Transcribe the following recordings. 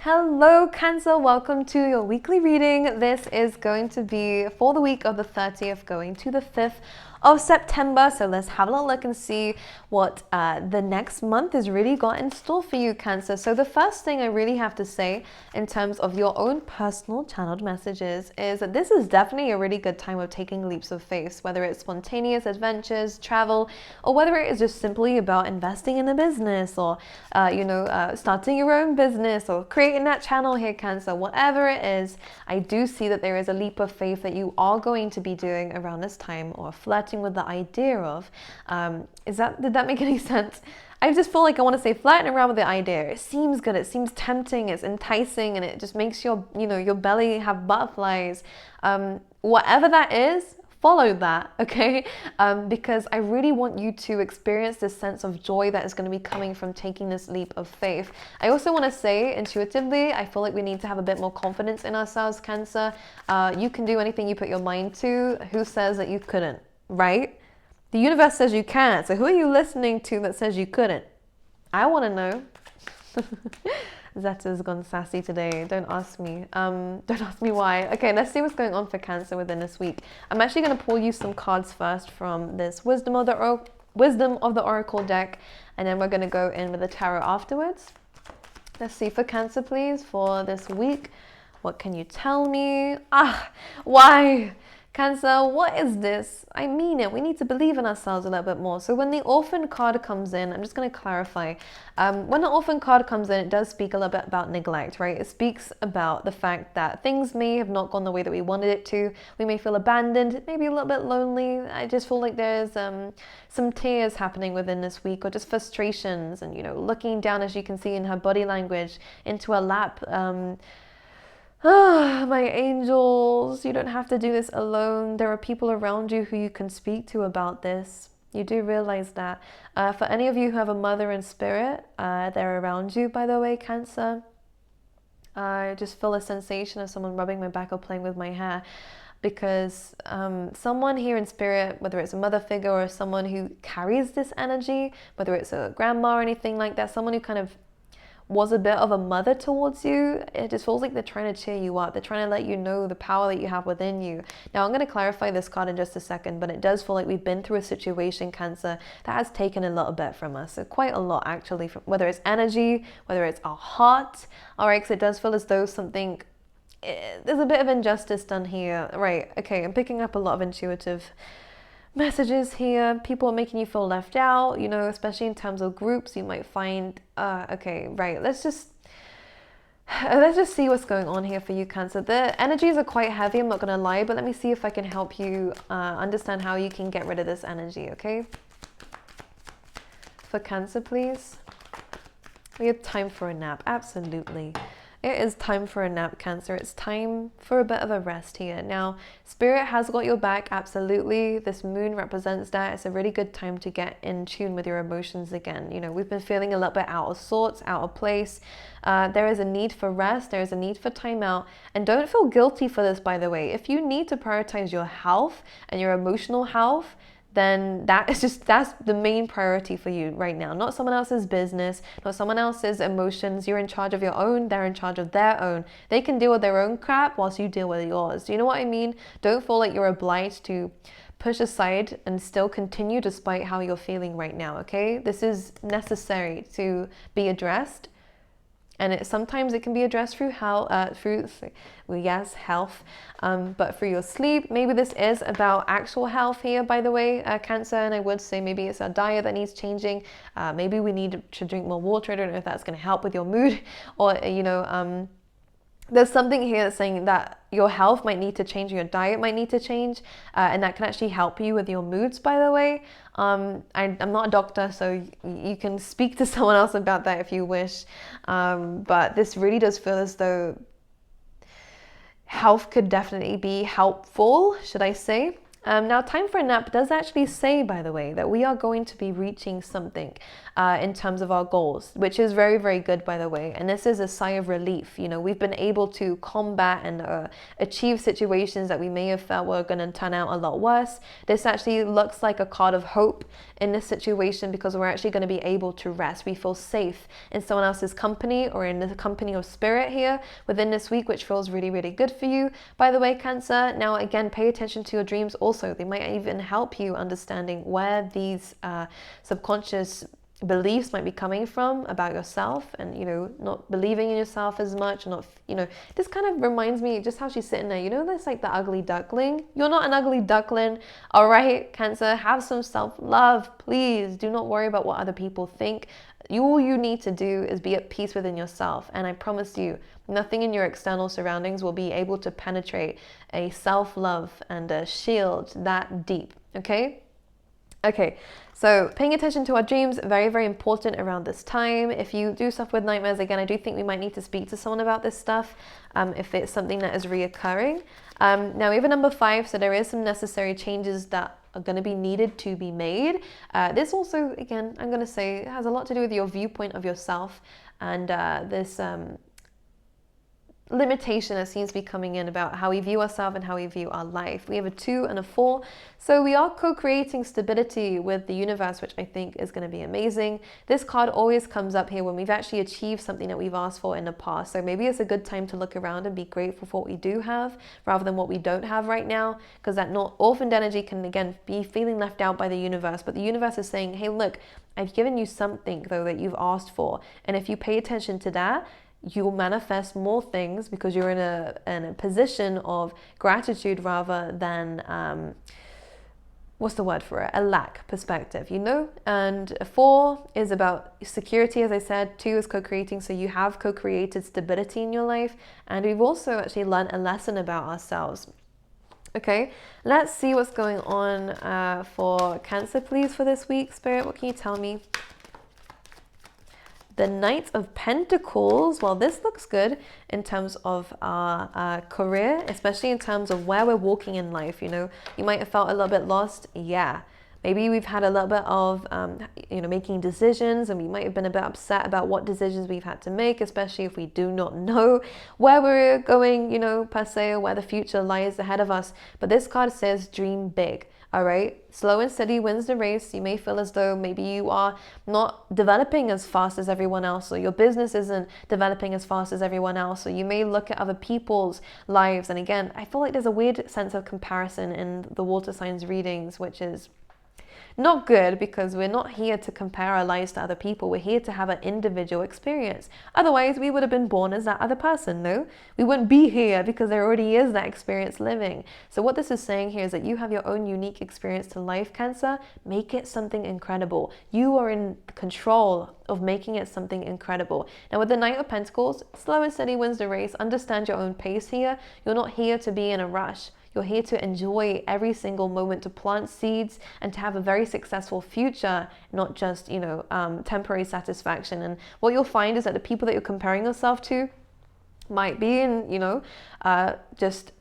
Hello Cancer, welcome to your weekly reading. This is going to be for the week of the 30th going to the 5th of September. So let's have a little look and see what the next month has really got in store for you, Cancer. So the first thing I really have to say in terms of your own personal channeled messages is that this is definitely a really good time of taking leaps of faith, whether it's spontaneous adventures, travel, or whether it is just simply about investing in a business or, starting your own business or creating that channel here, Cancer. Whatever it is, I do see that there is a leap of faith that you are going to be doing around this time, or flirting with the idea of. Did that make any sense? I just feel like I want to say flirting around with the idea. It seems good, it seems tempting, it's enticing, and it just makes your belly have butterflies. Whatever that is, follow that, okay? Because I really want you to experience this sense of joy that is going to be coming from taking this leap of faith. I also want to say intuitively, I feel like we need to have a bit more confidence in ourselves, Cancer. You can do anything you put your mind to. Who says that you couldn't, right? The universe says you can. So who are you listening to that says you couldn't? I want to know. Zeta's gone sassy today. Don't ask me. Don't ask me why. Okay, let's see what's going on for Cancer within this week. I'm actually going to pull you some cards first from this Wisdom of the Oracle deck, and then we're going to go in with the tarot afterwards. Let's see for Cancer, please, for this week. What can you tell me? Why? Cancer, what is this? I mean it. We need to believe in ourselves a little bit more. So when the Orphan card comes in, I'm just going to clarify. When the Orphan card comes in, it does speak a little bit about neglect, right? It speaks about the fact that things may have not gone the way that we wanted it to. We may feel abandoned, maybe a little bit lonely. I just feel like there's some tears happening within this week, or just frustrations, and, looking down, as you can see in her body language, into her lap. My angels, you don't have to do this alone. There are people around you who you can speak to about this. You do realize that. For any of you who have a mother in spirit, they're around you, by the way, Cancer. I just feel a sensation of someone rubbing my back or playing with my hair, because someone here in spirit, whether it's a mother figure or someone who carries this energy, whether it's a grandma or anything like that, someone who kind of was a bit of a mother towards you, it just feels like they're trying to cheer you up. They're trying to let you know the power that you have within you. Now, I'm going to clarify this card in just a second, but it does feel like we've been through a situation, Cancer, that has taken a little bit from us. So quite a lot, actually, from, whether it's energy, whether it's our heart. All right, because it does feel as though there's a bit of injustice done here. Right, okay, I'm picking up a lot of intuitive messages here. People are making you feel left out, especially in terms of groups. You might find, okay, right, let's just see what's going on here for you, Cancer. The energies are quite heavy, I'm not going to lie, but let me see if I can help you understand how you can get rid of this energy, okay? For Cancer, please. We have time for a nap, absolutely. It is time for a nap, Cancer. It's time for a bit of a rest here. Now, Spirit has got your back, absolutely. This moon represents that. It's a really good time to get in tune with your emotions again. We've been feeling a little bit out of sorts, out of place. There is a need for rest. There is a need for time out. And don't feel guilty for this, by the way. If you need to prioritize your health and your emotional health, then that's the main priority for you right now. Not someone else's business, not someone else's emotions. You're in charge of your own, they're in charge of their own. They can deal with their own crap whilst you deal with yours. Do you know what I mean? Don't feel like you're obliged to push aside and still continue despite how you're feeling right now, okay? This is necessary to be addressed. And sometimes it can be addressed through health, but for your sleep. Maybe this is about actual health here, by the way, Cancer. And I would say maybe it's a diet that needs changing. Maybe we need to drink more water. I don't know if that's going to help with your mood, or there's something here that's saying that your health might need to change, your diet might need to change, and that can actually help you with your moods, by the way. I'm not a doctor, so you can speak to someone else about that if you wish. But this really does feel as though health could definitely be helpful, should I say. Now, time for a nap does actually say, by the way, that we are going to be reaching something. in terms of our goals, which is very, very good, by the way. And this is a sigh of relief. You know, we've been able to combat and achieve situations that we may have felt were going to turn out a lot worse. This actually looks like a card of hope in this situation, because we're actually going to be able to rest. We feel safe in someone else's company, or in the company of spirit here within this week, which feels really, really good for you, by the way, Cancer. Now, again, pay attention to your dreams also. They might even help you understanding where these subconscious beliefs might be coming from about yourself, and, you know, not believing in yourself as much, not, you know, this kind of reminds me just how she's sitting there, you know, that's like the ugly duckling. You're not an ugly duckling, all right, Cancer. Have some self-love, please. Do not worry about what other people think. All you need to do is be at peace within yourself, and I promise you, nothing in your external surroundings will be able to penetrate a self-love and a shield that deep, okay? Okay, so paying attention to our dreams, very, very important around this time. If you do suffer with nightmares, again, I do think we might need to speak to someone about this stuff if it's something that is reoccurring. Now, we have a number 5, so there is some necessary changes that are going to be needed to be made. This also, again, I'm going to say, has a lot to do with your viewpoint of yourself, and this limitation that seems to be coming in about how we view ourselves and how we view our life. We have a 2 and a 4. So we are co-creating stability with the universe, which I think is going to be amazing. This card always comes up here when we've actually achieved something that we've asked for in the past. So maybe it's a good time to look around and be grateful for what we do have rather than what we don't have right now, because that not orphaned energy can, again, be feeling left out by the universe. But the universe is saying, hey, look, I've given you something, though, that you've asked for. And if you pay attention to that, you will manifest more things, because you're in a position of gratitude rather than what's the word for it? A lack perspective, you know? And 4 is about security, as I said. 2 is co-creating, so you have co-created stability in your life. And we've also actually learned a lesson about ourselves. Okay, let's see what's going on for Cancer, please, for this week. Spirit, what can you tell me? The Knight of Pentacles. Well, this looks good in terms of our career, especially in terms of where we're walking in life. You know, you might have felt a little bit lost. Yeah. Maybe we've had a little bit of, making decisions, and we might have been a bit upset about what decisions we've had to make, especially if we do not know where we're going, you know, per se, or where the future lies ahead of us. But this card says dream big. All right, slow and steady wins the race. You may feel as though maybe you are not developing as fast as everyone else, or your business isn't developing as fast as everyone else, or you may look at other people's lives. And again, I feel like there's a weird sense of comparison in the water signs readings, which is not good, because we're not here to compare our lives to other people. We're here to have an individual experience. Otherwise, we would have been born as that other person, no? We wouldn't be here, because there already is that experience living. So what this is saying here is that you have your own unique experience to life, Cancer. Make it something incredible. You are in control of making it something incredible. Now, with the Knight of Pentacles, slow and steady wins the race. Understand your own pace here. You're not here to be in a rush. You're here to enjoy every single moment, to plant seeds and to have a very successful future, not just, temporary satisfaction. And what you'll find is that the people that you're comparing yourself to might be in, just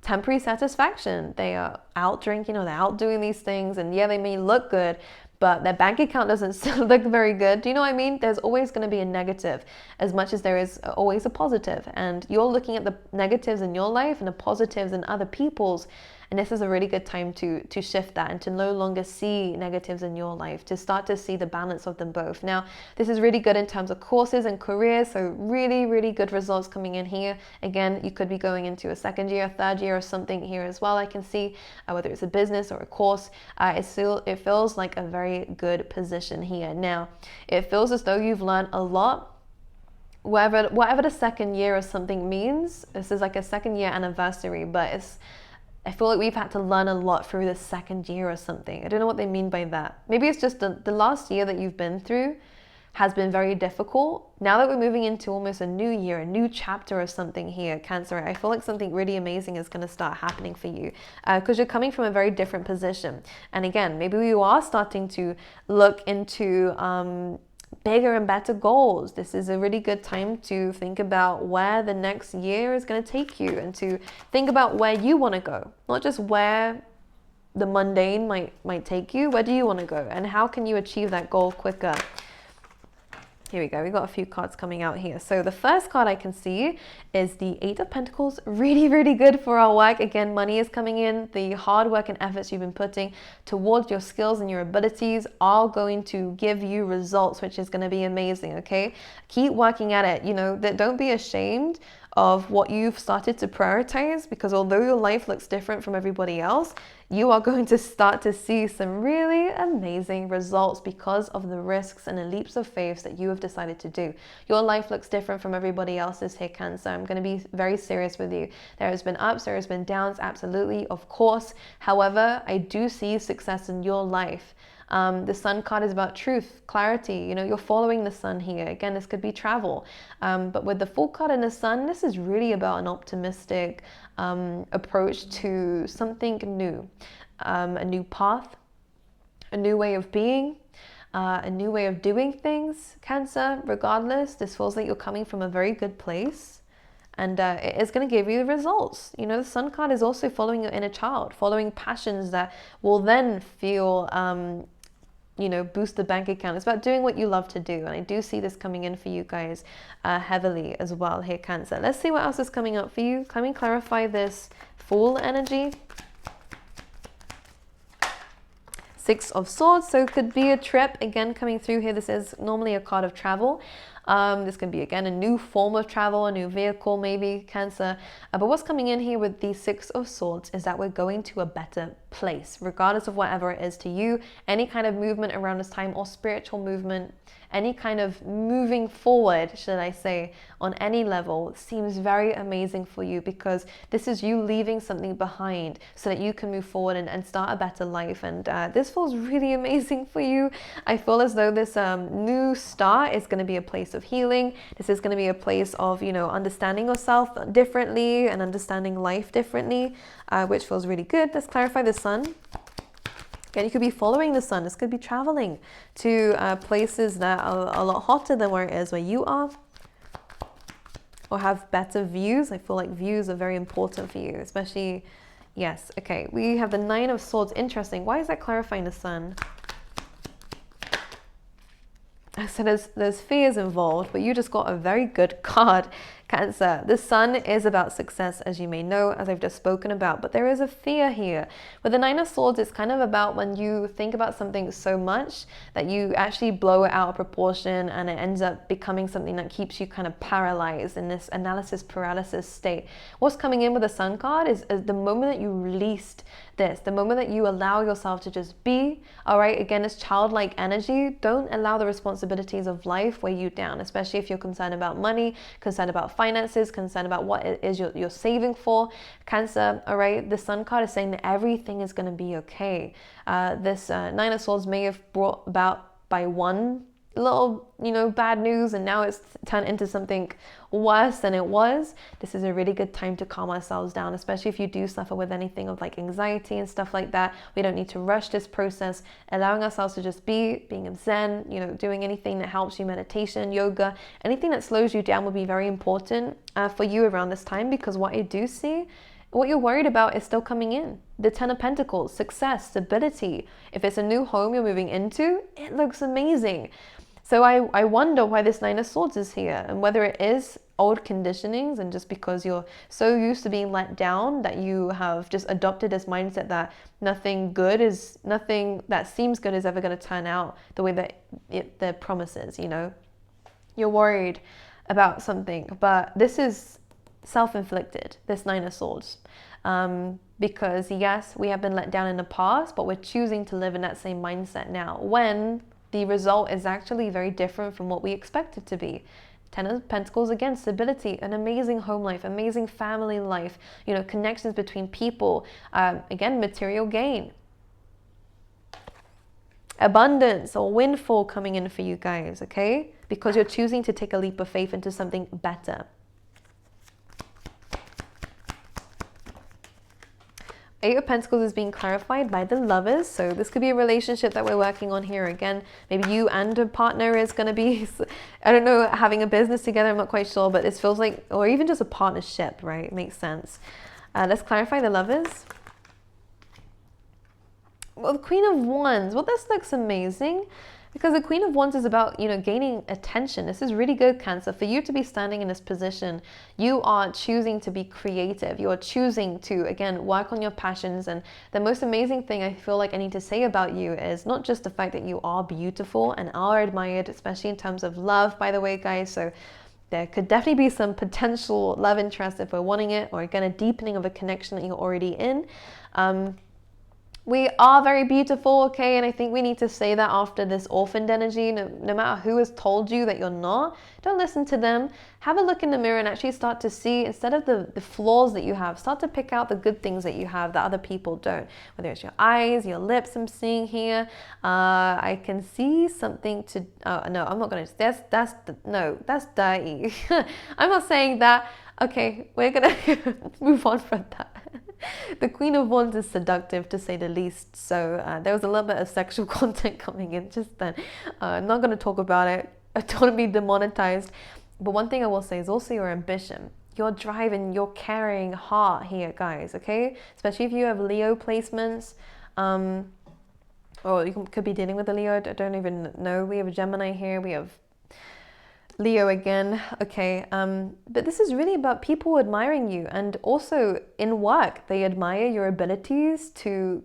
temporary satisfaction. They are out drinking, or they're out doing these things, and yeah, they may look good, but their bank account doesn't look very good. Do you know what I mean? There's always going to be a negative as much as there is always a positive. And you're looking at the negatives in your life and the positives in other people's. And this is a really good time to shift that and to no longer see negatives in your life, to start to see the balance of them both. Now, this is really good in terms of courses and careers. So really, really good results coming in here. Again, you could be going into a 2nd year, 3rd year or something here as well. I can see whether it's a business or a course, it feels like a very good position here. Now, it feels as though you've learned a lot. Whatever the 2nd year or something means, this is like a 2nd year anniversary, but I feel like we've had to learn a lot through the 2nd year or something. I don't know what they mean by that. Maybe it's just the last year that you've been through has been very difficult. Now that we're moving into almost a new year, a new chapter of something here, Cancer, I feel like something really amazing is going to start happening for you, because you're coming from a very different position. And again, maybe you are starting to look into bigger and better goals. This is a really good time to think about where the next year is going to take you, and to think about where you want to go, not just where the mundane might take you. Where do you want to go, and how can you achieve that goal quicker? Here we go. We got a few cards coming out here. So the first card I can see is the Eight of Pentacles. Really, really good for our work. Again, money is coming in. The hard work and efforts you've been putting towards your skills and your abilities are going to give you results, which is going to be amazing. Okay, keep working at it. You know, that don't be ashamed of what you've started to prioritize, because although your life looks different from everybody else, you are going to start to see some really amazing results because of the risks and the leaps of faith that you have decided to do. Your life looks different from everybody else's here, Cancer. I'm going to be very serious with you. There has been ups, there has been downs, absolutely, of course. However, I do see success in your life. The Sun card is about truth, clarity. You know, you're following the sun here. Again, this could be travel. But with the Fool card and the Sun, this is really about an optimistic approach to something new. A new path, a new way of being, a new way of doing things. Cancer, regardless, this feels like you're coming from a very good place. And it is going to give you the results. You know, the Sun card is also following your inner child, following passions that will then feel you know, boost the bank account. It's about doing what you love to do. And I do see this coming in for you guys heavily as well here, Cancer. Let's see what else is coming up for you. Can we clarify this Fool energy? Six of Swords. So it could be a trip again coming through here. This is normally a card of travel. This can be, again, a new form of travel, a new vehicle, maybe, Cancer. But what's coming in here with the Six of Swords is that we're going to a better place, regardless of whatever it is to you. Any kind of movement around this time, or spiritual movement, any kind of moving forward, should I say, on any level, seems very amazing for you, because this is you leaving something behind so that you can move forward and start a better life. And this feels really amazing for you. I feel as though this new start is going to be a place of healing. This is going to be a place of, you know, understanding yourself differently and understanding life differently, which feels really good. Let's clarify the Sun. Again, you could be following the sun. This could be traveling to places that are a lot hotter than where it is where you are, or have better views. I feel like views are very important for you, especially, yes. Okay, we have the Nine of Swords. Interesting. Why is that clarifying the sun? So there's fears involved, but you just got a very good card, Cancer. The Sun is about success, as you may know, as I've just spoken about, but there is a fear here. With the Nine of Swords, it's kind of about when you think about something so much that you actually blow it out of proportion, and it ends up becoming something that keeps you kind of paralyzed in this analysis paralysis state. What's coming in with the Sun card is the moment that you released this, the moment that you allow yourself to just be, all right, again, it's childlike energy. Don't allow the responsibilities of life weigh you down, especially if you're concerned about money, concerned about finances, concerned about what it is you're saving for, Cancer, all right? The Sun card is saying that everything is going to be okay. This Nine of Swords may have brought about by one little, you know, bad news, and now it's turned into something worse than it was. This is a really good time to calm ourselves down, especially if you do suffer with anything of like anxiety and stuff like that. We don't need to rush this process, allowing ourselves to just be, being in Zen, you know, doing anything that helps you, meditation, yoga, anything that slows you down will be very important for you around this time, because what I do see, what you're worried about is still coming in. The Ten of Pentacles, success, stability. If it's a new home you're moving into, it looks amazing. So I wonder why this Nine of Swords is here, and whether it is old conditionings, and just because you're so used to being let down that you have just adopted this mindset that nothing that seems good is ever going to turn out the way that the promises, you know. You're worried about something, but this is self-inflicted, this Nine of Swords. Because yes, we have been let down in the past, but we're choosing to live in that same mindset now, when the result is actually very different from what we expect it to be. Ten of Pentacles, again, stability, an amazing home life, amazing family life, you know, connections between people, again, material gain, abundance or windfall coming in for you guys, okay? Because you're choosing to take a leap of faith into something better. Eight of Pentacles is being clarified by the Lovers. So this could be a relationship that we're working on here. Again, maybe you and a partner is going to be, I don't know, having a business together. I'm not quite sure, but this feels like, or even just a partnership, right? It makes sense. Let's clarify the Lovers. Well, the Queen of Wands. Well, this looks amazing. Because the Queen of Wands is about, gaining attention. This is really good, Cancer. For you to be standing in this position, you are choosing to be creative. You are choosing to, again, work on your passions. And the most amazing thing I feel like I need to say about you is not just the fact that you are beautiful and are admired, especially in terms of love, by the way, guys. So there could definitely be some potential love interest if we're wanting it, or again, a deepening of a connection that you're already in. We are very beautiful, okay? And I think we need to say that after this orphaned energy. No matter who has told you that you're not, don't listen to them. Have a look in the mirror and actually start to see, instead of the flaws that you have, start to pick out the good things that you have that other people don't. Whether it's your eyes, your lips, I'm seeing here. I can see something to, oh, no, I'm not going to, that's dirty. I'm not saying that. Okay, we're going to move on from that. The Queen of Wands is seductive, to say the least. So there was a little bit of sexual content coming in just then. I'm not going to talk about it. I don't want to be demonetized. But one thing I will say is also your ambition, your drive, and your caring heart here, guys, okay? Especially if you have Leo placements. Or you could be dealing with a Leo. I don't even know. We have a Gemini here. We have Leo again, okay, but this is really about people admiring you, and also in work, they admire your abilities to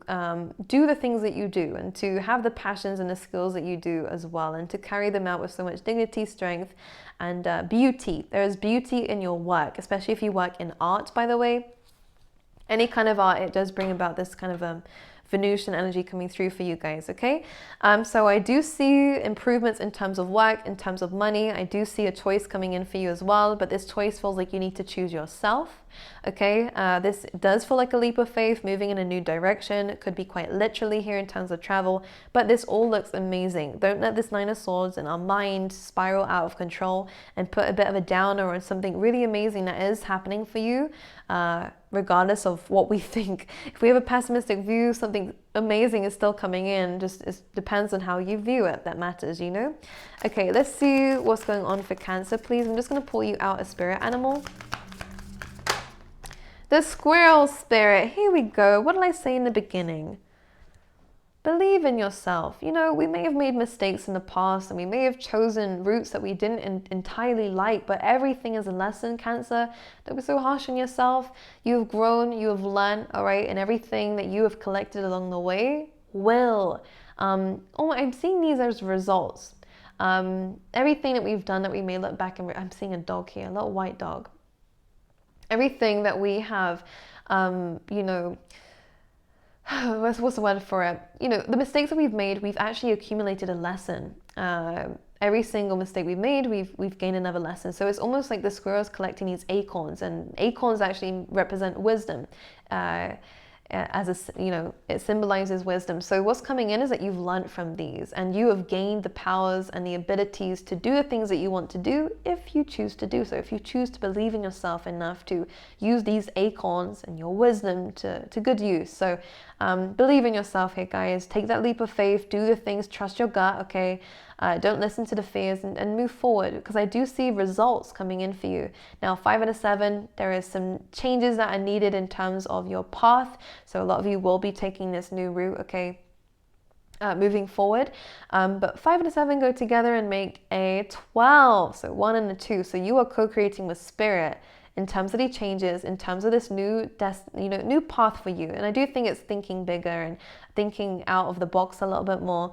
do the things that you do, and to have the passions and the skills that you do as well, and to carry them out with so much dignity, strength, and beauty. There is beauty in your work, especially if you work in art, by the way. Any kind of art, it does bring about this kind of Venusian energy coming through for you guys, okay? So I do see improvements in terms of work, in terms of money. I do see a choice coming in for you as well, but this choice feels like you need to choose yourself, okay? This does feel like a leap of faith, moving in a new direction. It could be quite literally here in terms of travel, but this all looks amazing. Don't let this Nine of Swords in our mind spiral out of control and put a bit of a downer on something really amazing that is happening for you, regardless of what we think. If we have a pessimistic view, something amazing is still coming in. Just it depends on how you view it. That matters, you know? Okay, let's see what's going on for Cancer, please. I'm just going to pull you out a spirit animal. The squirrel spirit. Here we go. What did I say in the beginning? Believe in yourself. You know, we may have made mistakes in the past, and we may have chosen routes that we didn't entirely like, but everything is a lesson, Cancer. Don't be so harsh on yourself. You have grown, you have learned, all right, and everything that you have collected along the way will. I'm seeing these as results. Everything that we've done that we may look back and I'm seeing a dog here, a little white dog. Everything that we have, what's the word for it? You know, the mistakes that we've made, we've actually accumulated a lesson. Every single mistake we've made, we've gained another lesson. So it's almost like the squirrel's collecting these acorns, and acorns actually represent wisdom. It symbolizes wisdom. So what's coming in is that you've learned from these, and you have gained the powers and the abilities to do the things that you want to do if you choose to do so. If you choose to believe in yourself enough to use these acorns and your wisdom to good use. So believe in yourself here, guys. Take that leap of faith, do the things, trust your gut, okay? Don't listen to the fears, and move forward, because I do see results coming in for you. Now, 5 and a 7, there is some changes that are needed in terms of your path. So a lot of you will be taking this new route, okay, moving forward. But 5 and a 7 go together and make a 12. So 1 and a 2. So you are co-creating with spirit in terms of the changes, in terms of this new path for you. And I do think it's thinking bigger and thinking out of the box a little bit more.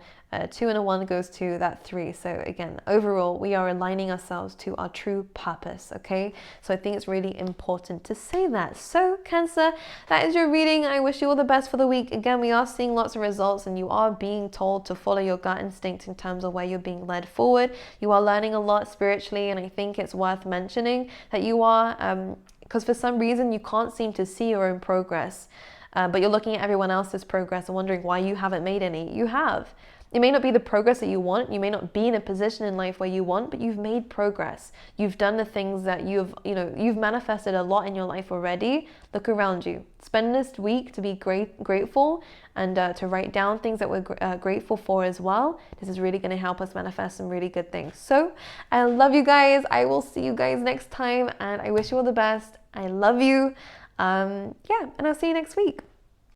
2 and a 1 goes to that 3. So again, overall, we are aligning ourselves to our true purpose, okay? So I think it's really important to say that. So Cancer, that is your reading. I wish you all the best for the week. Again, we are seeing lots of results, and you are being told to follow your gut instinct in terms of where you're being led forward. You are learning a lot spiritually, and I think it's worth mentioning that you are, because for some reason you can't seem to see your own progress, but you're looking at everyone else's progress and wondering why you haven't made any. You have. It may not be the progress that you want. You may not be in a position in life where you want, but you've made progress. You've done the things that you've manifested a lot in your life already. Look around you. Spend this week to be grateful, and to write down things that we're grateful for as well. This is really going to help us manifest some really good things. So I love you guys. I will see you guys next time, and I wish you all the best. I love you. And I'll see you next week.